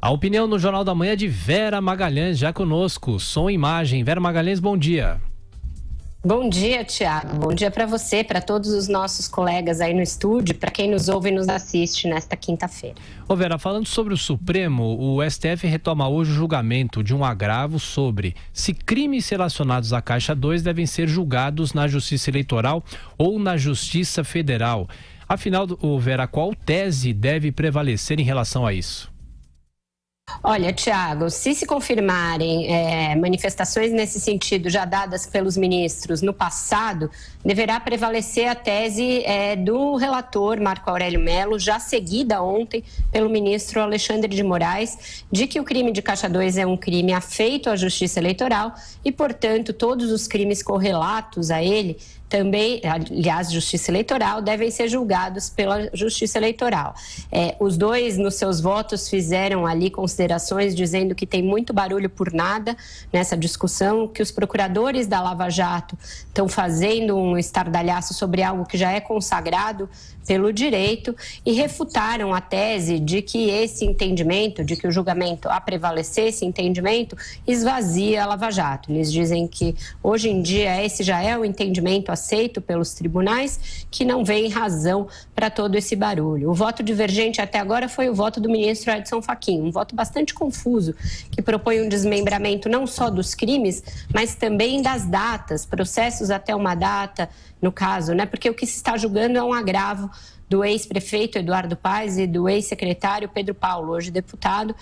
A opinião no Jornal da Manhã de Vera Magalhães, já conosco. Som e imagem. Vera Magalhães, bom dia. Bom dia, Tiago. Bom dia para você, para todos os nossos colegas aí no estúdio, para quem nos ouve e nos assiste nesta quinta-feira. Ô Vera, falando sobre o Supremo, o STF retoma hoje o julgamento de um agravo sobre se crimes relacionados à Caixa 2 devem ser julgados na Justiça Eleitoral ou na Justiça Federal. Afinal, Vera, qual tese deve prevalecer em relação a isso? Olha, Tiago, se confirmarem manifestações nesse sentido já dadas pelos ministros no passado, deverá prevalecer a tese do relator Marco Aurélio Mello, já seguida ontem pelo ministro Alexandre de Moraes, de que o crime de Caixa 2 é um crime afeito à Justiça Eleitoral e, portanto, todos os crimes correlatos a ele também, aliás, Justiça Eleitoral, devem ser julgados pela Justiça Eleitoral. Os dois, nos seus votos, fizeram ali considerações dizendo que tem muito barulho por nada nessa discussão, que os procuradores da Lava Jato estão fazendo um estardalhaço sobre algo que já é consagrado pelo direito e refutaram a tese de que esse entendimento, de que o julgamento a prevalecer, esse entendimento, esvazia a Lava Jato. Eles dizem que hoje em dia esse já é o entendimento aceito pelos tribunais, que não vem razão para todo esse barulho. O voto divergente até agora foi o voto do ministro Edson Fachin, um voto bastante confuso, que propõe um desmembramento não só dos crimes, mas também das datas, processos até uma data, no caso, né? Porque o que se está julgando é um agravo do ex-prefeito Eduardo Paes e do ex-secretário Pedro Paulo, hoje deputado,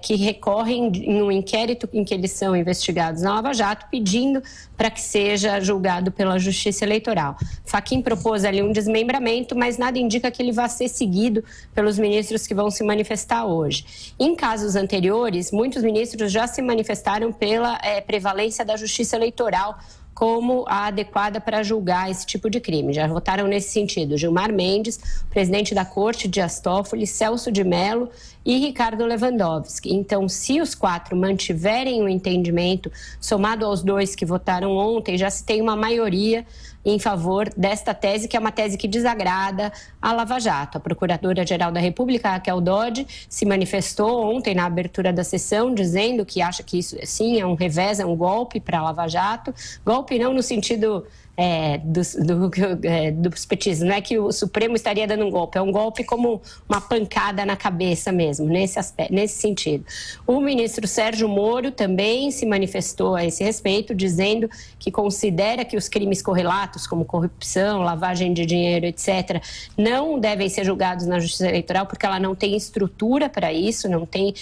que recorrem em um inquérito em que eles são investigados na Lava Jato, pedindo para que seja julgado pela Justiça Eleitoral. Fachin propôs ali um desmembramento, mas nada indica que ele vá ser seguido pelos ministros que vão se manifestar hoje. Em casos anteriores, muitos ministros já se manifestaram pela prevalência da Justiça Eleitoral como a adequada para julgar esse tipo de crime. Já votaram nesse sentido Gilmar Mendes, presidente da Corte, Dias Toffoli, Celso de Mello e Ricardo Lewandowski. Então, se os quatro mantiverem o entendimento, somado aos dois que votaram ontem, já se tem uma maioria em favor desta tese, que é uma tese que desagrada a Lava Jato. A Procuradora-Geral da República, Raquel Dodge, se manifestou ontem na abertura da sessão, dizendo que acha que isso, sim, é um revés, é um golpe para a Lava Jato. Golpe não no sentido dos petistas, não é que o Supremo estaria dando um golpe, é um golpe como uma pancada na cabeça mesmo, nesse aspecto, nesse sentido. O ministro Sérgio Moro também se manifestou a esse respeito, dizendo que considera que os crimes correlatos, como corrupção, lavagem de dinheiro, etc., não devem ser julgados na Justiça Eleitoral, porque ela não tem estrutura para isso, não tem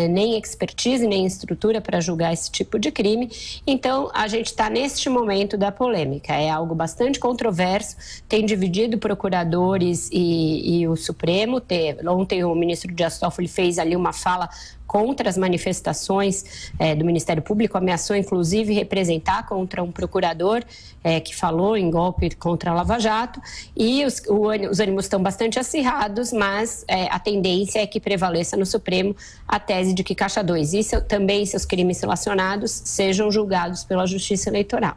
nem expertise, nem estrutura para julgar esse tipo de crime. Então, a gente está neste momento da polêmica. É algo bastante controverso, tem dividido procuradores e o Supremo. Ontem o ministro Dias Toffoli fez ali uma fala contra as manifestações do Ministério Público, ameaçou inclusive representar contra um procurador que falou em golpe contra a Lava Jato, e os ânimos estão bastante acirrados, mas a tendência é que prevaleça no Supremo a tese de que Caixa 2 e também seus crimes relacionados sejam julgados pela Justiça Eleitoral.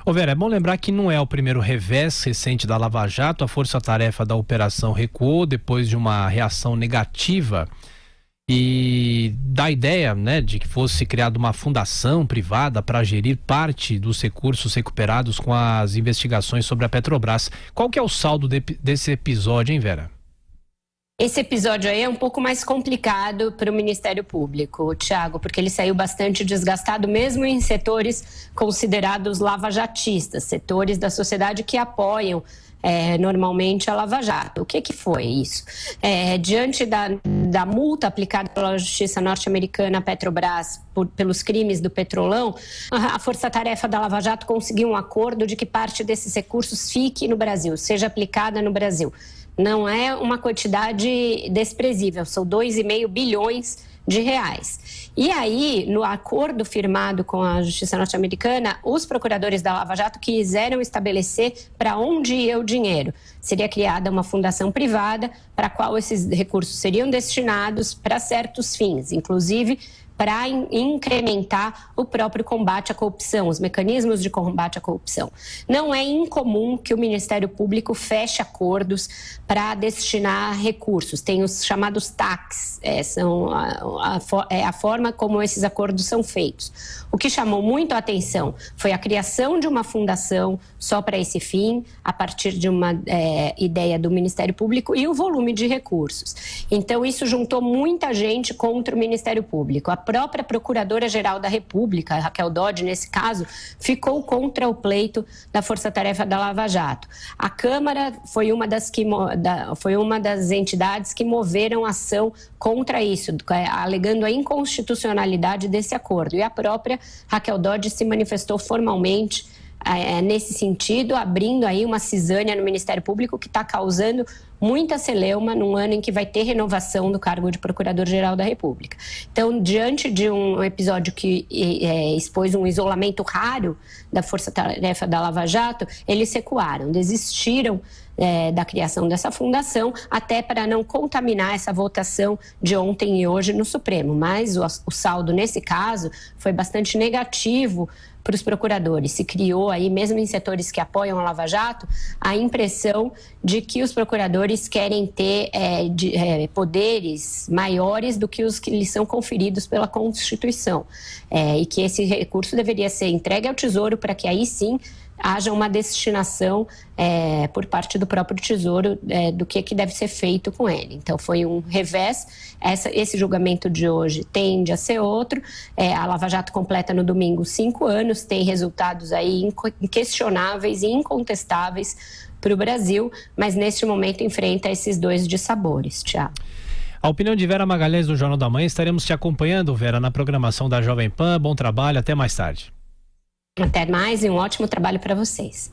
Ô Vera, é bom lembrar que não é o primeiro revés recente da Lava Jato. A força-tarefa da operação recuou depois de uma reação negativa e da ideia, né, de que fosse criada uma fundação privada para gerir parte dos recursos recuperados com as investigações sobre a Petrobras. Qual que é o saldo desse episódio, hein, Vera? Esse episódio aí é um pouco mais complicado para o Ministério Público, Tiago, porque ele saiu bastante desgastado, mesmo em setores considerados lavajatistas, setores da sociedade que apoiam normalmente a Lava Jato. O que foi isso? Diante da multa aplicada pela Justiça norte-americana à Petrobras pelos crimes do Petrolão, a força-tarefa da Lava Jato conseguiu um acordo de que parte desses recursos fique no Brasil, seja aplicada no Brasil. Não é uma quantidade desprezível, são 2,5 bilhões de reais. E aí, no acordo firmado com a Justiça norte-americana, os procuradores da Lava Jato quiseram estabelecer para onde ia o dinheiro. Seria criada uma fundação privada para a qual esses recursos seriam destinados para certos fins, inclusive para incrementar o próprio combate à corrupção, os mecanismos de combate à corrupção. Não é incomum que o Ministério Público feche acordos para destinar recursos. Tem os chamados TACs, são a forma como esses acordos são feitos. O que chamou muito a atenção foi a criação de uma fundação só para esse fim, a partir de uma ideia do Ministério Público, e o volume de recursos. Então, isso juntou muita gente contra o Ministério Público. A própria Procuradora-Geral da República, Raquel Dodge, nesse caso, ficou contra o pleito da Força Tarefa da Lava Jato. A Câmara foi uma das entidades que moveram ação contra isso, alegando a inconstitucionalidade desse acordo. E a própria Raquel Dodge se manifestou formalmente nesse sentido, abrindo aí uma cisânia no Ministério Público que está causando muita celeuma num ano em que vai ter renovação do cargo de Procurador-Geral da República. Então, diante de um episódio que expôs um isolamento raro da Força-Tarefa da Lava Jato, eles recuaram, desistiram da criação dessa fundação, até para não contaminar essa votação de ontem e hoje no Supremo. Mas o saldo, nesse caso, foi bastante negativo para os procuradores. Se criou aí, mesmo em setores que apoiam a Lava Jato, a impressão de que os procuradores querem ter poderes maiores do que os que lhes são conferidos pela Constituição. E que esse recurso deveria ser entregue ao Tesouro para que aí sim haja uma destinação por parte do próprio Tesouro do que deve ser feito com ele. Então, foi um revés. Esse julgamento de hoje tende a ser outro. A Lava Jato completa no domingo 5 anos, tem resultados aí inquestionáveis e incontestáveis para o Brasil, mas neste momento enfrenta esses dois dissabores, Thiago. A opinião de Vera Magalhães do Jornal da Manhã. Estaremos te acompanhando, Vera, na programação da Jovem Pan. Bom trabalho, até mais tarde. Até mais e um ótimo trabalho para vocês.